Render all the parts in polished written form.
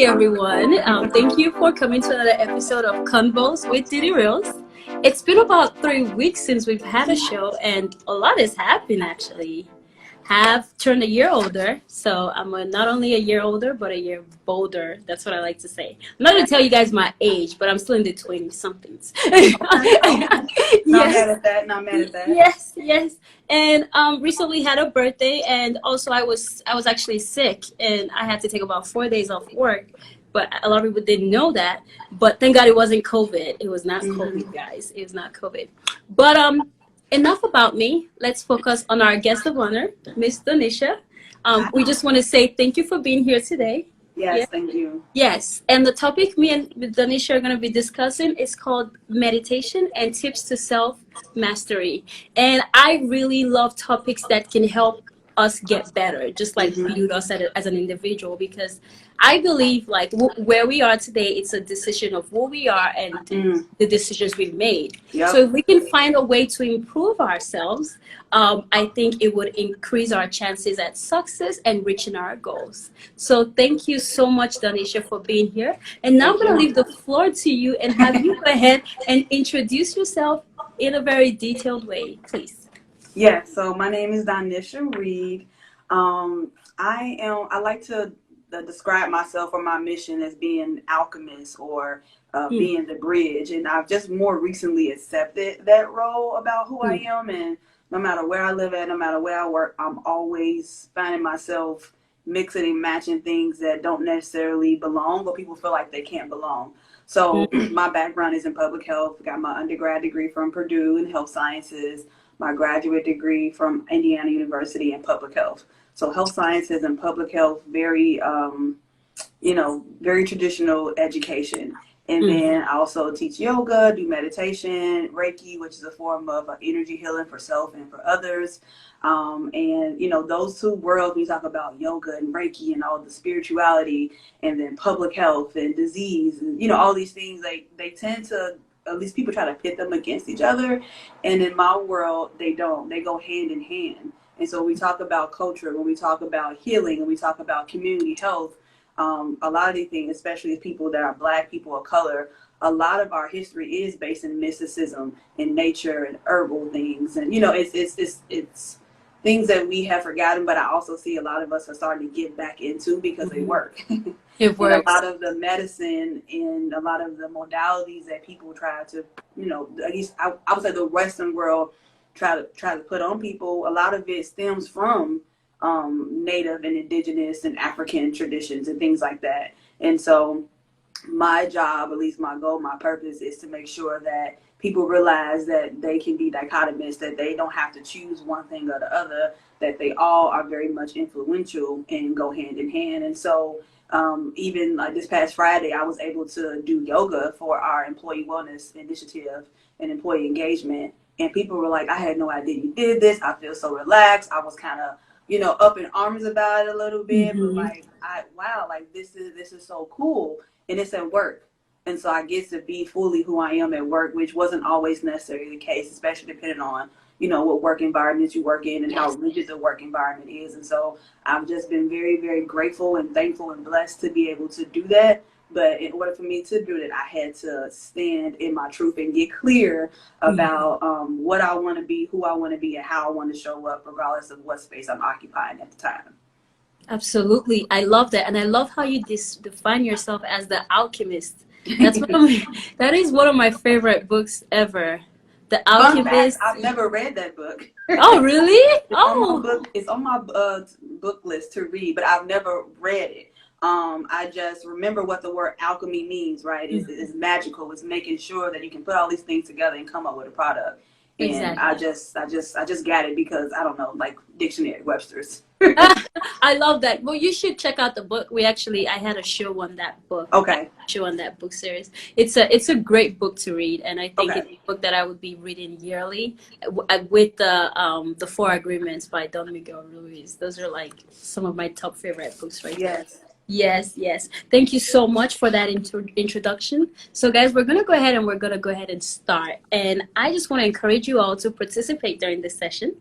everyone. Thank you for coming to another episode of Convos with Diddy Reels. It's been about 3 weeks since we've had a show, and a lot has happened actually. Have turned a year older, so I'm not only a year older, but a year bolder. That's what I like to say. I'm not going to tell you guys my age, but I'm still in the 20 somethings. Not Yes. mad at that. Not mad at that. Yes. And recently had a birthday, and also I was actually sick, and I had to take about 4 days off work. But a lot of people didn't know that. But thank God it wasn't COVID. It was not COVID, guys. It was not COVID. But enough about me. Let's focus on our guest of honor, Miss Donisha. We just want to say thank you for being here today. Yes, thank you. Yes, and the topic me and Donisha are going to be discussing is called meditation and tips to self-mastery. And I really love topics that can help us get better, just like build us as an individual, because I believe like where we are today, it's a decision of who we are and the decisions we've made. Yep. So if we can find a way to improve ourselves, I think it would increase our chances at success and reaching our goals. So thank you so much, Donisha, for being here. And now I'm going to leave the floor to you and have you go ahead and introduce yourself in a very detailed way, please. Yeah, so my name is Donisha Reed. I like to describe myself or my mission as being alchemist or being the bridge. And I've just more recently accepted that role about who I am. And no matter where I live at, no matter where I work, I'm always finding myself mixing and matching things that don't necessarily belong, but people feel like they can't belong. So my background is in public health. I got my undergrad degree from Purdue in health sciences, my graduate degree from Indiana University in public health. So health sciences and public health, very, very traditional education. And then I also teach yoga, do meditation, Reiki, which is a form of energy healing for self and for others. Those two worlds, we talk about yoga and Reiki and all the spirituality, and then public health and disease, and, all these things, they tend to, at least people try to pit them against each other. And in my world, they don't. They go hand in hand. And so we talk about culture, when we talk about healing, when we talk about community health, a lot of these things, especially as people that are Black, people of color, a lot of our history is based in mysticism and nature and herbal things. And, it's things that we have forgotten, but I also see a lot of us are starting to get back into because they work. It works. And a lot of the medicine and a lot of the modalities that people try to, at least I would say the Western world try to put on people, a lot of it stems from Native and Indigenous and African traditions and things like that. And so my job, at least my goal, my purpose, is to make sure that people realize that they can be dichotomous, that they don't have to choose one thing or the other, that they all are very much influential and go hand in hand. And so even like this past Friday, I was able to do yoga for our employee wellness initiative and employee engagement. And people were like, I had no idea you did this. I feel so relaxed. I was kind of, up in arms about it a little bit, but this is so cool. And it's at work. And so I get to be fully who I am at work, which wasn't always necessarily the case, especially depending on, what work environments you work in and how rigid the work environment is. And so I've just been very, very grateful and thankful and blessed to be able to do that. But in order for me to do that, I had to stand in my truth and get clear about what I want to be, who I want to be, and how I want to show up, regardless of what space I'm occupying at the time. Absolutely. I love that. And I love how you define yourself as the alchemist. That is one of my favorite books ever. The Alchemist. I've never read that book. Oh, really? It's on my book list to read, but I've never read it. I just remember what the word alchemy means, right? It's magical. It's making sure that you can put all these things together and come up with a product. And Exactly. I just got it because I don't know, like dictionary Webster's. I love that. Well, you should check out the book. I had a show on that book. Okay. Show on that book series. It's a great book to read, and I think it's a book that I would be reading yearly with the Four Agreements by Don Miguel Ruiz. Those are like some of my top favorite books right there. Yes. Yes, yes. Thank you so much for that introduction. So, guys, we're gonna go ahead and start. And I just want to encourage you all to participate during this session.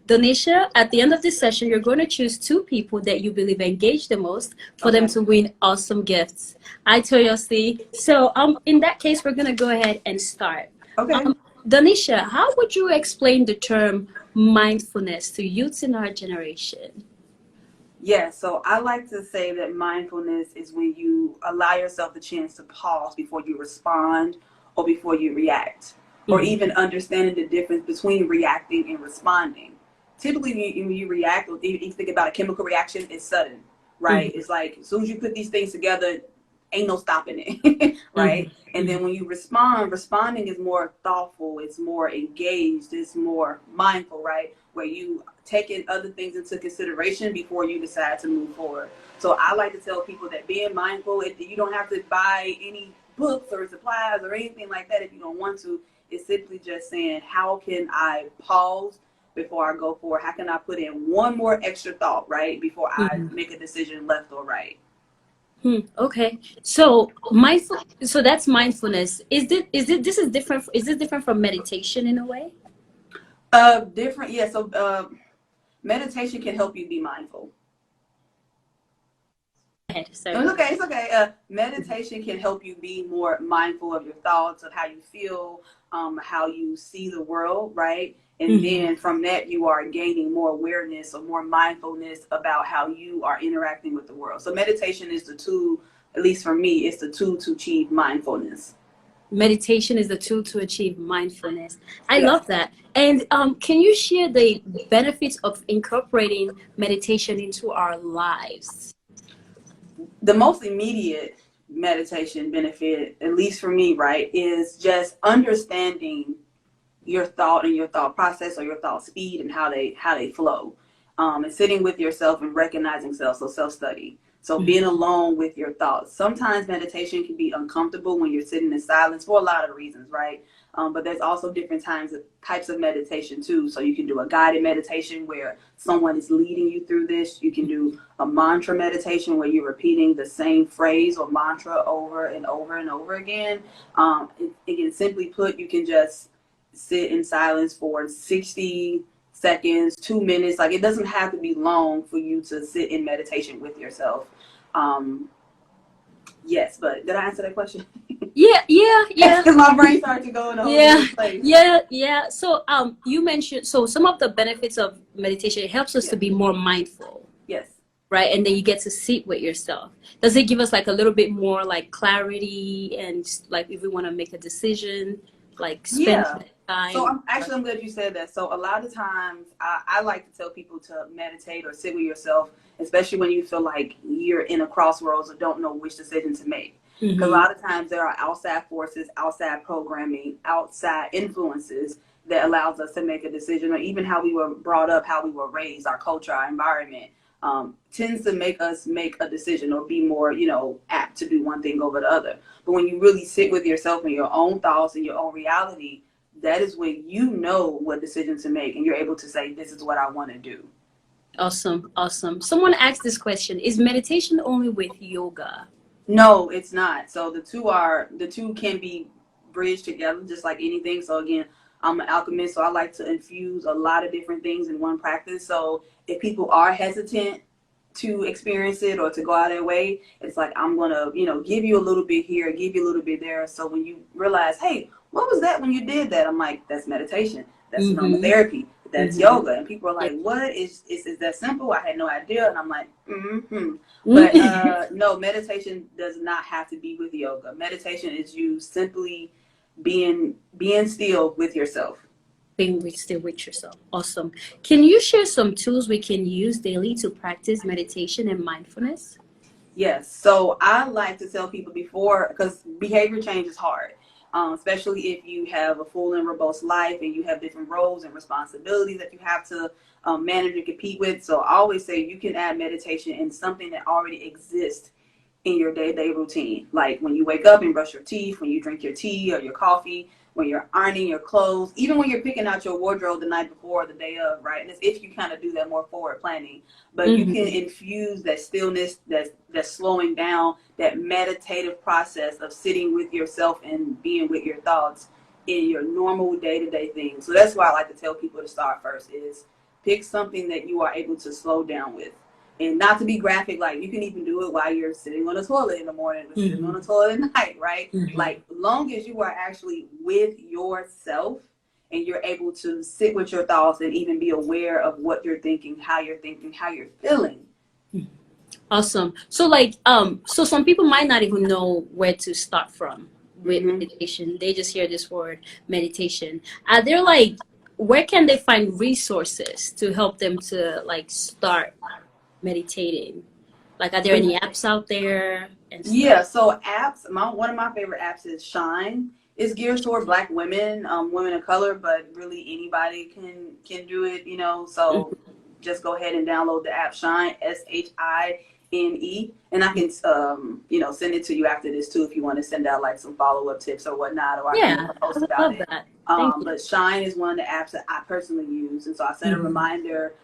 Donisha, at the end of this session, you're going to choose two people that you believe engage the most for them Okay. to win awesome gifts. I tell you, see. So, in that case, we're gonna go ahead and start. Okay. Donisha, how would you explain the term mindfulness to youths in our generation? Yeah, so I like to say that mindfulness is when you allow yourself the chance to pause before you respond or before you react, or Mhm. even understanding the difference between reacting and responding. Typically, when you react, or if you think about a chemical reaction, it's sudden, right? Mhm. It's like as soon as you put these things together, ain't no stopping it, right? Mhm. And Mhm. then when you respond, responding is more thoughtful, it's more engaged, it's more mindful, right? Where you taking other things into consideration before you decide to move forward. So I like to tell people that being mindful, you don't have to buy any books or supplies or anything like that if you don't want to. It's simply just saying, how can I pause before I go forward? How can I put in one more extra thought, right, before I Mhm. make a decision left or right? Okay. So mindful. So that's mindfulness. Is it? This is different. Is this different from meditation in a way? Different, yeah. So meditation can help you be mindful. Go ahead. No, Sorry. it's okay. It's okay. Meditation can help you be more mindful of your thoughts, of how you feel, how you see the world, right? And Mhm. then from that, you are gaining more awareness or more mindfulness about how you are interacting with the world. So meditation is the tool, at least for me, it's the tool to achieve mindfulness. Meditation is the tool to achieve mindfulness. I Yeah. love that. And can you share the benefits of incorporating meditation into our lives? The most immediate meditation benefit, at least for me, right, is just understanding your thought and your thought process or your thought speed and how they flow, and sitting with yourself and recognizing self, so self-study, so being alone with your thoughts. Sometimes meditation can be uncomfortable when you're sitting in silence for a lot of reasons, right? But there's also different types of meditation too. So you can do a guided meditation where someone is leading you through this. You can do a mantra meditation where you're repeating the same phrase or mantra over and over and over again. Again, simply put, you can just sit in silence for 60 seconds, 2 minutes. Like it doesn't have to be long for you to sit in meditation with yourself. Um, yes, but did I answer that question? Yeah, yeah, yeah. Because my brain started to go in a whole Yeah, different place. yeah, yeah. So, you mentioned some of the benefits of meditation. It helps us to Yes, be more mindful, yes. right? And then you get to sit with yourself. Does it give us like a little bit more like clarity and like if we want to make a decision, like spend Yeah. So time? I'm glad you said that. So a lot of times I like to tell people to meditate or sit with yourself, especially when you feel like you're in a crossroads or don't know which decision to make. Because a Mm-hmm. lot of times there are outside forces, outside programming, outside influences that allows us to make a decision, or even how we were brought up, how we were raised, our culture, our environment, tends to make us make a decision or be more, apt to do one thing over the other. But when you really sit with yourself and your own thoughts and your own reality, that is when you know what decision to make and you're able to say, this is what I want to do. Awesome, awesome. Someone asked this question: is meditation only with yoga? No, it's not. So the two can be bridged together just like anything. So again, I'm an alchemist, so I like to infuse a lot of different things in one practice. So if people are hesitant to experience it or to go out of their way, it's like I'm gonna, give you a little bit here, give you a little bit there. So when you realize, hey, what was that when you did that? I'm like, that's meditation, that's Mm-hmm. aromatherapy, that's Mm-hmm. yoga. And people are Yeah. like, what is that simple? I had no idea. And I'm like, mm-hmm. But Mm-hmm. no, meditation does not have to be with yoga. Meditation is you simply being still with yourself. Being with still with yourself. Awesome. Can you share some tools we can use daily to practice meditation and mindfulness? Yes. So I like to tell people before, because behavior change is hard, especially if you have a full and robust life and you have different roles and responsibilities that you have to manage and compete with. So I always say you can add meditation in something that already exists in your day-to-day routine. Like when you wake up and brush your teeth, when you drink your tea or your coffee, when you're ironing your clothes, even when you're picking out your wardrobe the night before or the day of, right? And it's if you kind of do that more forward planning, but you can infuse that stillness, that slowing down, that meditative process of sitting with yourself and being with your thoughts in your normal day-to-day things. So that's why I like to tell people to start first is pick something that you are able to slow down with. And not to be graphic, like you can even do it while you're sitting on the toilet in the morning or sitting on the toilet at night, right? Like long as you are actually with yourself and you're able to sit with your thoughts and even be aware of what you're thinking, how you're feeling. Awesome. So like, so some people might not even know where to start from with meditation. They just hear this word meditation. Are there like, where can they find resources to help them to like start meditating? Like, are there any apps out there and stuff? Yeah, so apps, one of my favorite apps is Shine. It's geared toward Black women, women of color, but really anybody can do it, you know. So just go ahead and download the app Shine, SHINE, and I can you know, send it to you after this too if you want to send out like some follow-up tips or whatnot, or I can post about it. But Shine is one of the apps that I personally use, and so I set a reminder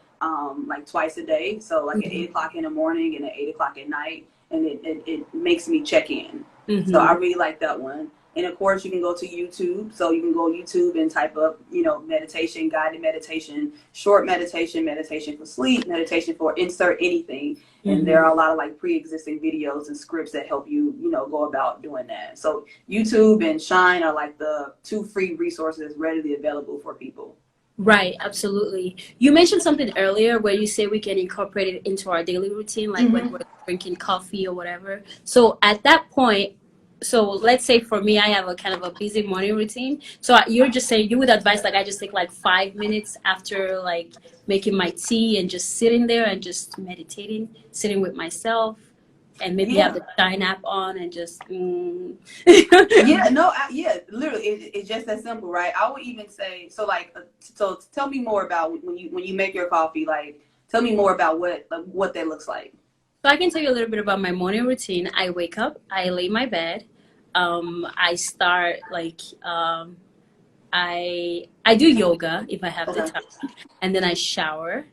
like twice a day, so like at 8 o'clock in the morning and at 8 o'clock at night, and it makes me check in. So I really like that one. And of course you can go to YouTube, so you can go YouTube and type up, you know, meditation, guided meditation, short meditation, meditation for sleep, meditation for insert anything. And there are a lot of like pre-existing videos and scripts that help you, you know, go about doing that. So YouTube and Shine are like the two free resources readily available for people. Right, absolutely. You mentioned something earlier where you say we can incorporate it into our daily routine, like when we're drinking coffee or whatever. So at that point, so let's say for me, I have a kind of a busy morning routine. So you're just saying you would advise like I just take like 5 minutes after like making my tea and just sitting there and just meditating, sitting with myself, and maybe have the Shine app on and just. Yeah, literally, it's just that simple, right? I would even say so. Like, so tell me more about when you make your coffee. Like, tell me more about what that looks like. So I can tell you a little bit about my morning routine. I wake up, I lay my bed, I start like I do yoga if I have the time, and then I shower.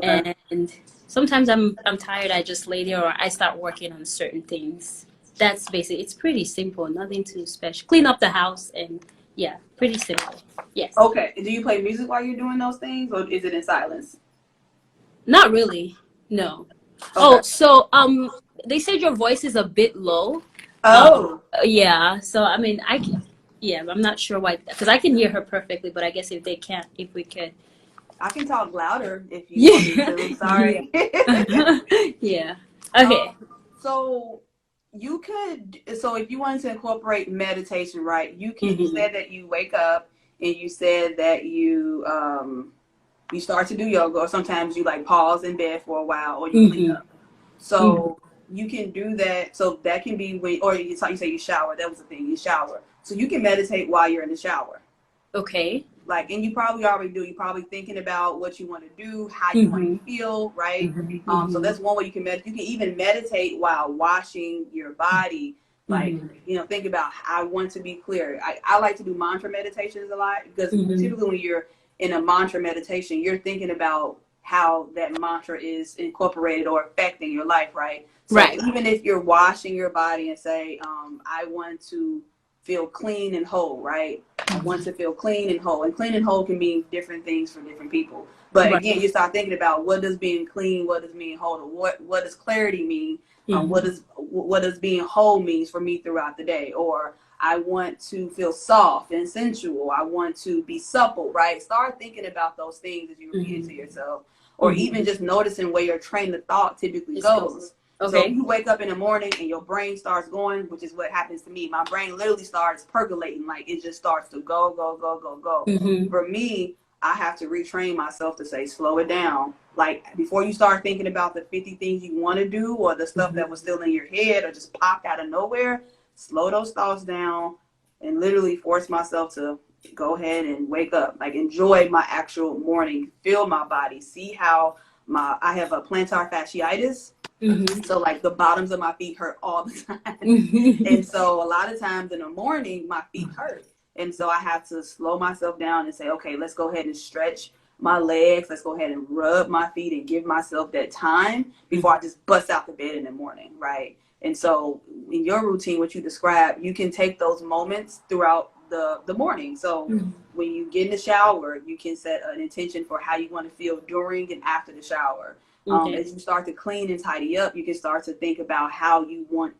And sometimes I'm tired. I just lay there, or I start working on certain things. That's basically. It's pretty simple, nothing too special. Clean up the house, and yeah, pretty simple. Yes. Okay. Do you play music while you're doing those things, or is it in silence? Not really. No. Oh, so they said your voice is a bit low. Yeah. So I mean, I'm not sure why, because I can hear her perfectly, but I guess if they can't, if we could. I can talk louder if you want me to. Sorry. Yeah. Okay. So you could. So if you wanted to incorporate meditation, right? You can. You said that you wake up and you said that you start to do yoga, or sometimes you like pause in bed for a while, or you clean up. So you can do that. So that can be when, or you say you shower. That was the thing. You shower. So you can meditate while you're in the shower. Okay. Like, and you probably already do. You're probably thinking about what you want to do, how you want to feel, right? So that's one way you can meditate. You can even meditate while washing your body. Like, you know, think about, I want to be clear. I like to do mantra meditations a lot, because typically when you're in a mantra meditation, you're thinking about how that mantra is incorporated or affecting your life, right? So even if you're washing your body and say, I want to feel clean and whole, right? I want to feel clean and whole. And clean and whole can mean different things for different people. But again, you start thinking about, what does being clean, what does being whole, what does clarity mean? What does being whole means for me throughout the day? Or I want to feel soft and sensual. I want to be supple, right? Start thinking about those things as you repeat it to yourself. Or even just noticing where your train of thought typically goes. So if you wake up in the morning and your brain starts going, which is what happens to me, my brain literally starts percolating. Like, it just starts to go. For me, I have to retrain myself to say, slow it down. Like, before you start thinking about the 50 things you want to do, or the stuff that was still in your head or just popped out of nowhere, slow those thoughts down and literally force myself to go ahead and wake up. Like, enjoy my actual morning, feel my body, see how I have a plantar fasciitis. Mm-hmm. So like the bottoms of my feet hurt all the time. Mm-hmm. And so a lot of times in the morning, my feet hurt. And so I have to slow myself down and say, okay, let's go ahead and stretch my legs. Let's go ahead and rub my feet and give myself that time before I just bust out the bed in the morning, right? And so in your routine, what you described, you can take those moments throughout the morning. So when you get in the shower, you can set an intention for how you want to feel during and after the shower. Okay. As you start to clean and tidy up, you can start to think about how you want,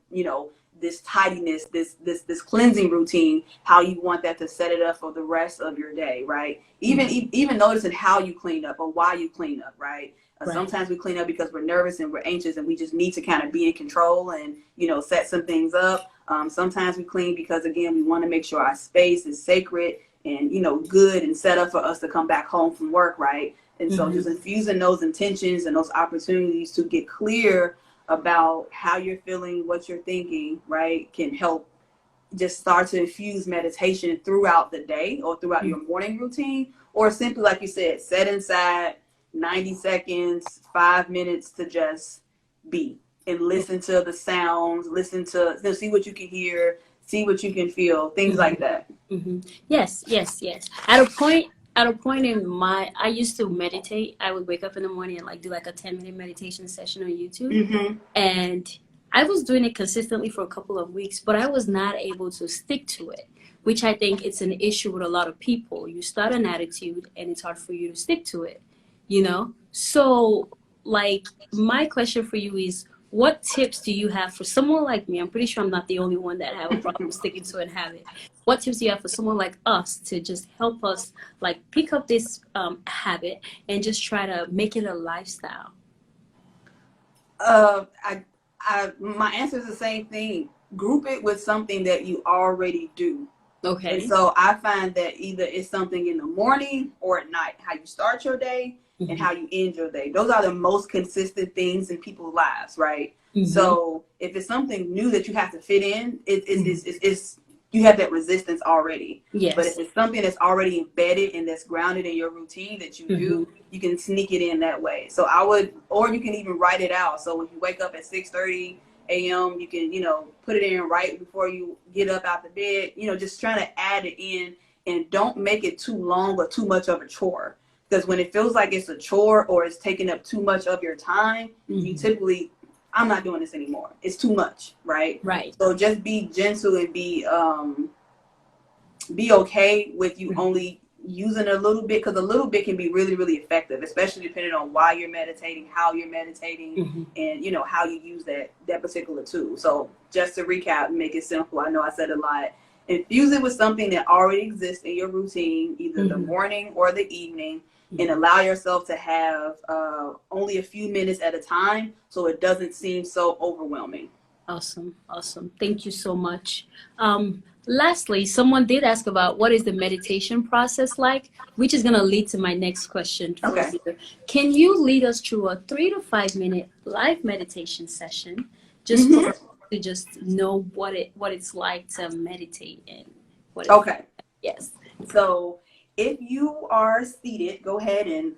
this tidiness, this cleansing routine, how you want that to set it up for the rest of your day, right? Even noticing how you clean up or why you clean up, right? Right. Sometimes we clean up because we're nervous and we're anxious and we just need to kind of be in control and, set some things up. Sometimes we clean because, again, we want to make sure our space is sacred and, good and set up for us to come back home from work, right? And so just infusing those intentions and those opportunities to get clear about how you're feeling, what you're thinking, right, can help just start to infuse meditation throughout the day or throughout your morning routine, or simply, like you said, set inside 90 seconds, 5 minutes to just be and listen to the sounds, listen to, see what you can hear, see what you can feel, things like that. Yes, yes, yes. At a point in I used to meditate. I would wake up in the morning and like do like a 10-minute meditation session on YouTube. And I was doing it consistently for a couple of weeks, but I was not able to stick to it, which I think it's an issue with a lot of people. You start an attitude and it's hard for you to stick to it, you know? So, like, my question for you is, what tips do you have for someone like me? I'm pretty sure I'm not the only one that have a problem sticking to a habit. What tips do you have for someone like us to just help us, like, pick up this habit and just try to make it a lifestyle? My answer is the same thing. Group it with something that you already do. Okay. And so I find that either it's something in the morning or at night, how you start your day and how you end your day. Those are the most consistent things in people's lives, right? So if it's something new that you have to fit in, it's you have that resistance already. Yes. But if it's something that's already embedded and that's grounded in your routine that you do, you can sneak it in that way. So or you can even write it out. So when you wake up at 6:30 a.m., you can, put it in right before you get up out the bed, just trying to add it in, and don't make it too long or too much of a chore. Because when it feels like it's a chore or it's taking up too much of your time, you typically, I'm not doing this anymore. It's too much, right? Right. So just be gentle and be okay with you only using a little bit, because a little bit can be really, really effective, especially depending on why you're meditating, how you're meditating, and how you use that particular tool. So just to recap and make it simple, I know I said a lot. Infuse it with something that already exists in your routine, either the morning or the evening, and allow yourself to have only a few minutes at a time so it doesn't seem so overwhelming. Awesome. Awesome. Thank you so much. Lastly, someone did ask about what is the meditation process like, which is going to lead to my next question for Okay. you. Can you lead us through a 3 to 5 minute live meditation session, just for us to just know what it's like to meditate and what? Okay. Yes. So if you are seated, go ahead and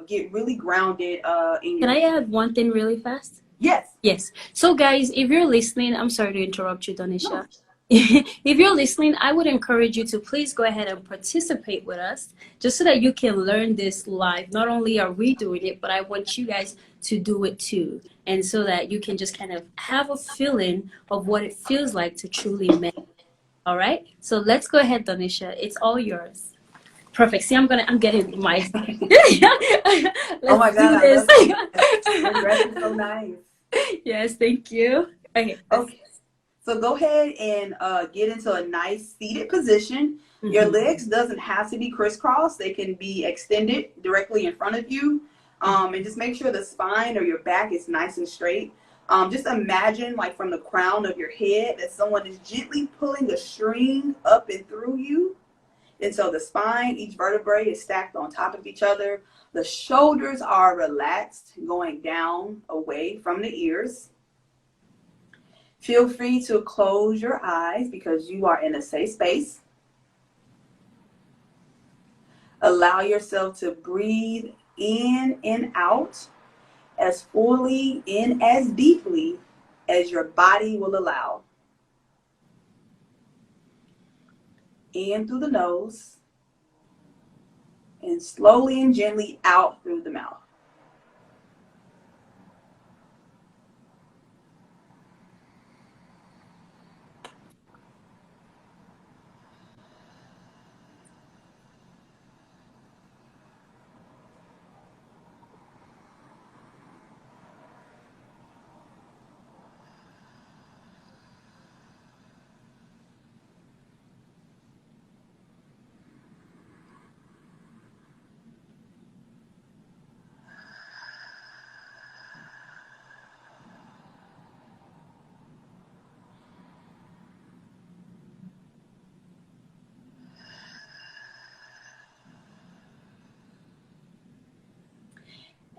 get really grounded. Can I add one thing really fast? Yes. Yes. So guys, if you're listening, I'm sorry to interrupt you, Donisha. No. If you're listening, I would encourage you to please go ahead and participate with us, just so that you can learn this live. Not only are we doing it, but I want you guys to do it too. And so that you can just kind of have a feeling of what it feels like to truly meditate. All right? So let's go ahead, Donisha. It's all yours. Perfect. See, I'm getting my. Oh my God, I love it. Your dress is so nice. Yes, thank you. Okay. Okay. So go ahead and get into a nice seated position. Your legs doesn't have to be crisscrossed. They can be extended directly in front of you. And just make sure the spine or your back is nice and straight. Just imagine, like, from the crown of your head that someone is gently pulling a string up and through you. And so the spine, each vertebrae is stacked on top of each other. The shoulders are relaxed, going down away from the ears. Feel free to close your eyes because you are in a safe space. Allow yourself to breathe in and out as fully and as deeply as your body will allow. In through the nose and slowly and gently out through the mouth.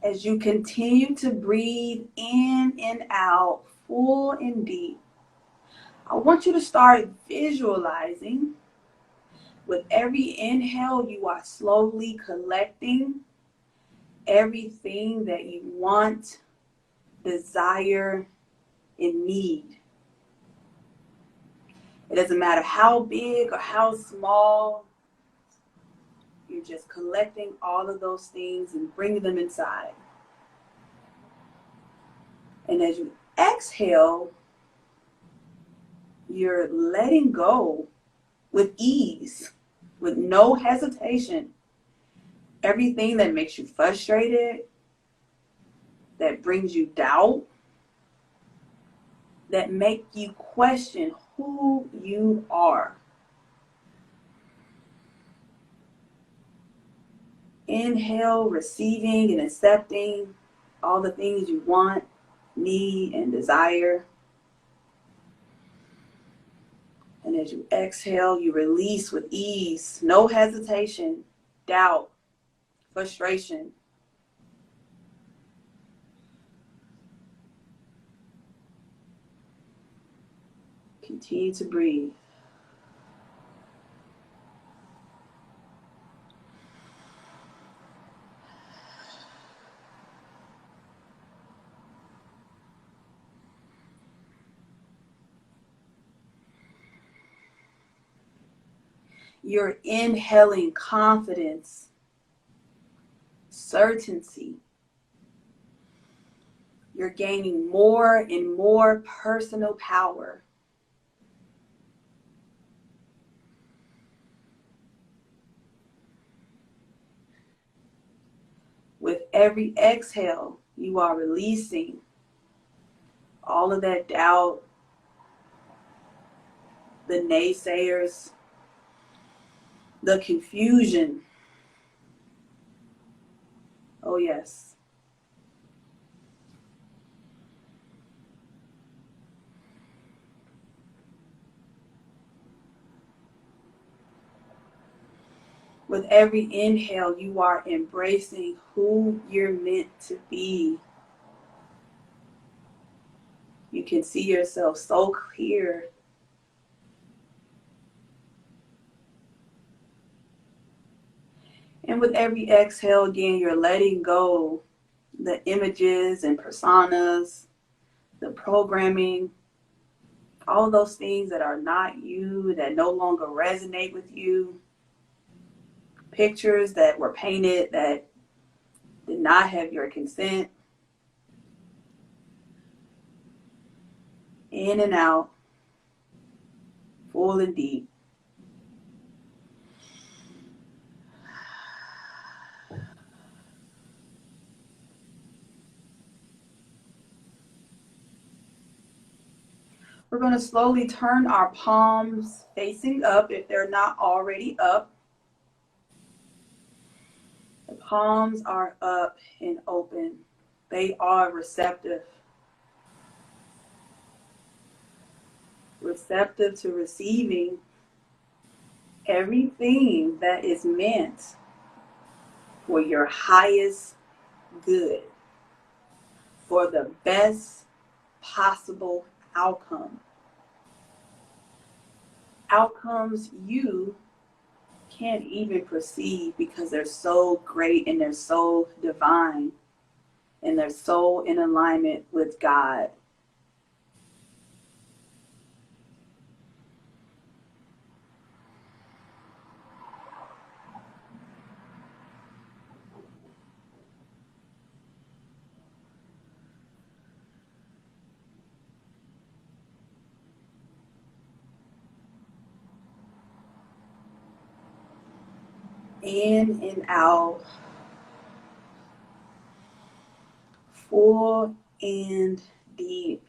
As you continue to breathe in and out, full and deep, I want you to start visualizing. With every inhale, you are slowly collecting everything that you want, desire, and need. It doesn't matter how big or how small, you're just collecting all of those things and bringing them inside. And as you exhale, you're letting go with ease, with no hesitation. Everything that makes you frustrated, that brings you doubt, that make you question who you are. Inhale, receiving and accepting all the things you want, need, and desire. And as you exhale, you release with ease, no hesitation, doubt, frustration. Continue to breathe. You're inhaling confidence, certainty. You're gaining more and more personal power. With every exhale, you are releasing all of that doubt, the naysayers, the confusion. Oh, yes. With every inhale, you are embracing who you're meant to be. You can see yourself so clear. And with every exhale, again, you're letting go the images and personas, the programming, all those things that are not you, that no longer resonate with you. Pictures that were painted that did not have your consent. In and out, full and deep. We're going to slowly turn our palms facing up if they're not already up. The palms are up and open. They are receptive. Receptive to receiving everything that is meant for your highest good, for the best possible outcome. Outcomes you can't even perceive because they're so great and they're so divine. and their soul in alignment with God. In and out, full and deep.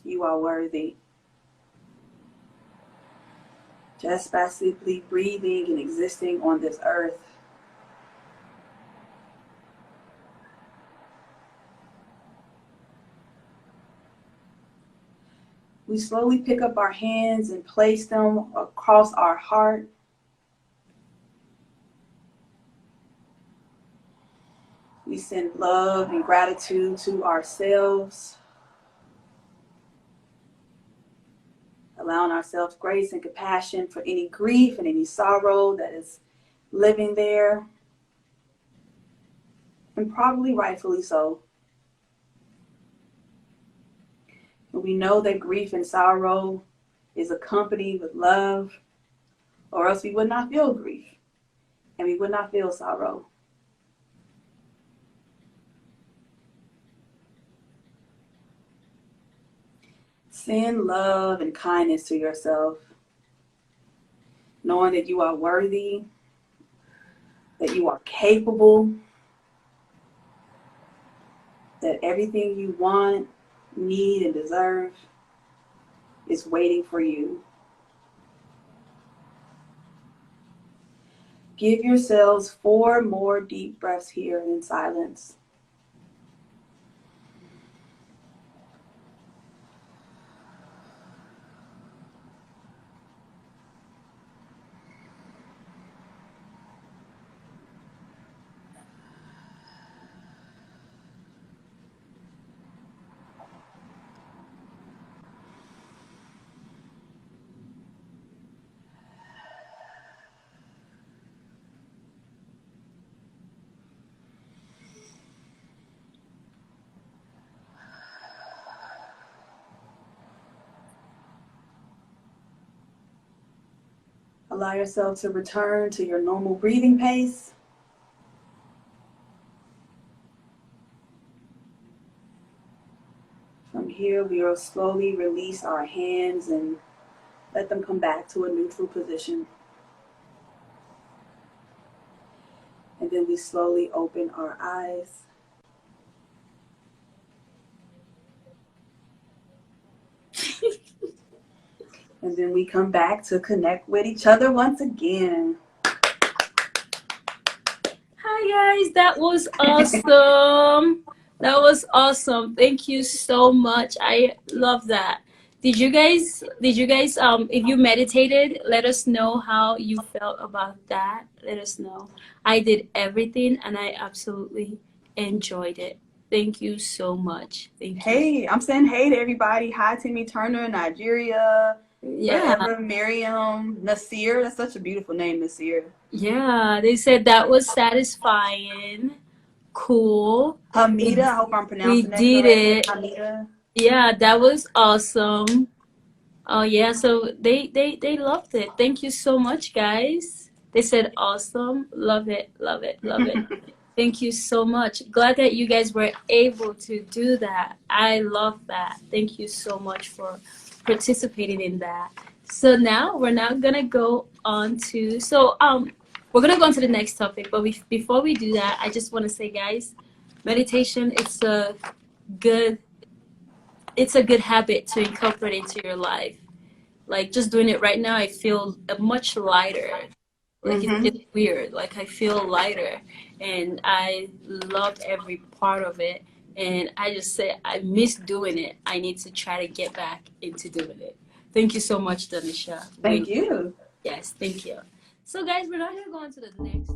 You are worthy. Just by simply breathing and existing on this earth. We slowly pick up our hands and place them across our heart. We send love and gratitude to ourselves, allowing ourselves grace and compassion for any grief and any sorrow that is living there, and probably rightfully so. And we know that grief and sorrow is accompanied with love, or else we would not feel grief and we would not feel sorrow. Send love and kindness to yourself, knowing that you are worthy, that you are capable, that everything you want, need, and deserve is waiting for you. Give yourselves 4 more deep breaths here in silence. Allow yourself to return to your normal breathing pace. From here, we will slowly release our hands and let them come back to a neutral position. And then we slowly open our eyes. And then we come back to connect with each other once again. Hi guys, that was awesome. That was awesome. Thank you so much. I love that. Did you guys if you meditated, let us know how you felt about that. Let us know. I did everything and I absolutely enjoyed it. Thank you so much. Thank you. Hey, I'm saying hey to everybody. Hi, Timmy Turner, Nigeria. Yeah. Forever Miriam, Nasir. That's such a beautiful name, Nasir. Yeah, they said that was satisfying. Cool. Hamida, I hope I'm We pronouncing that did correctly. it. Hamida. Yeah, that was awesome. Oh yeah, so they loved it. Thank you so much, guys. They said awesome. Love it, love it, love it. Thank you so much. Glad that you guys were able to do that. I love that. Thank you so much for participating in that. So now we're now gonna go on to we're gonna go on to the next topic. But before we do that, I just want to say, guys, meditation good it's a good habit to incorporate into your life. Like just doing it right now, I feel much lighter. Like it's weird. Like I feel lighter, and I love every part of it. And I just say I miss doing it. I need to try to get back into doing it. Thank you so much, Donisha. Thank you. Yes, thank you. So guys, we're now gonna go on to the next.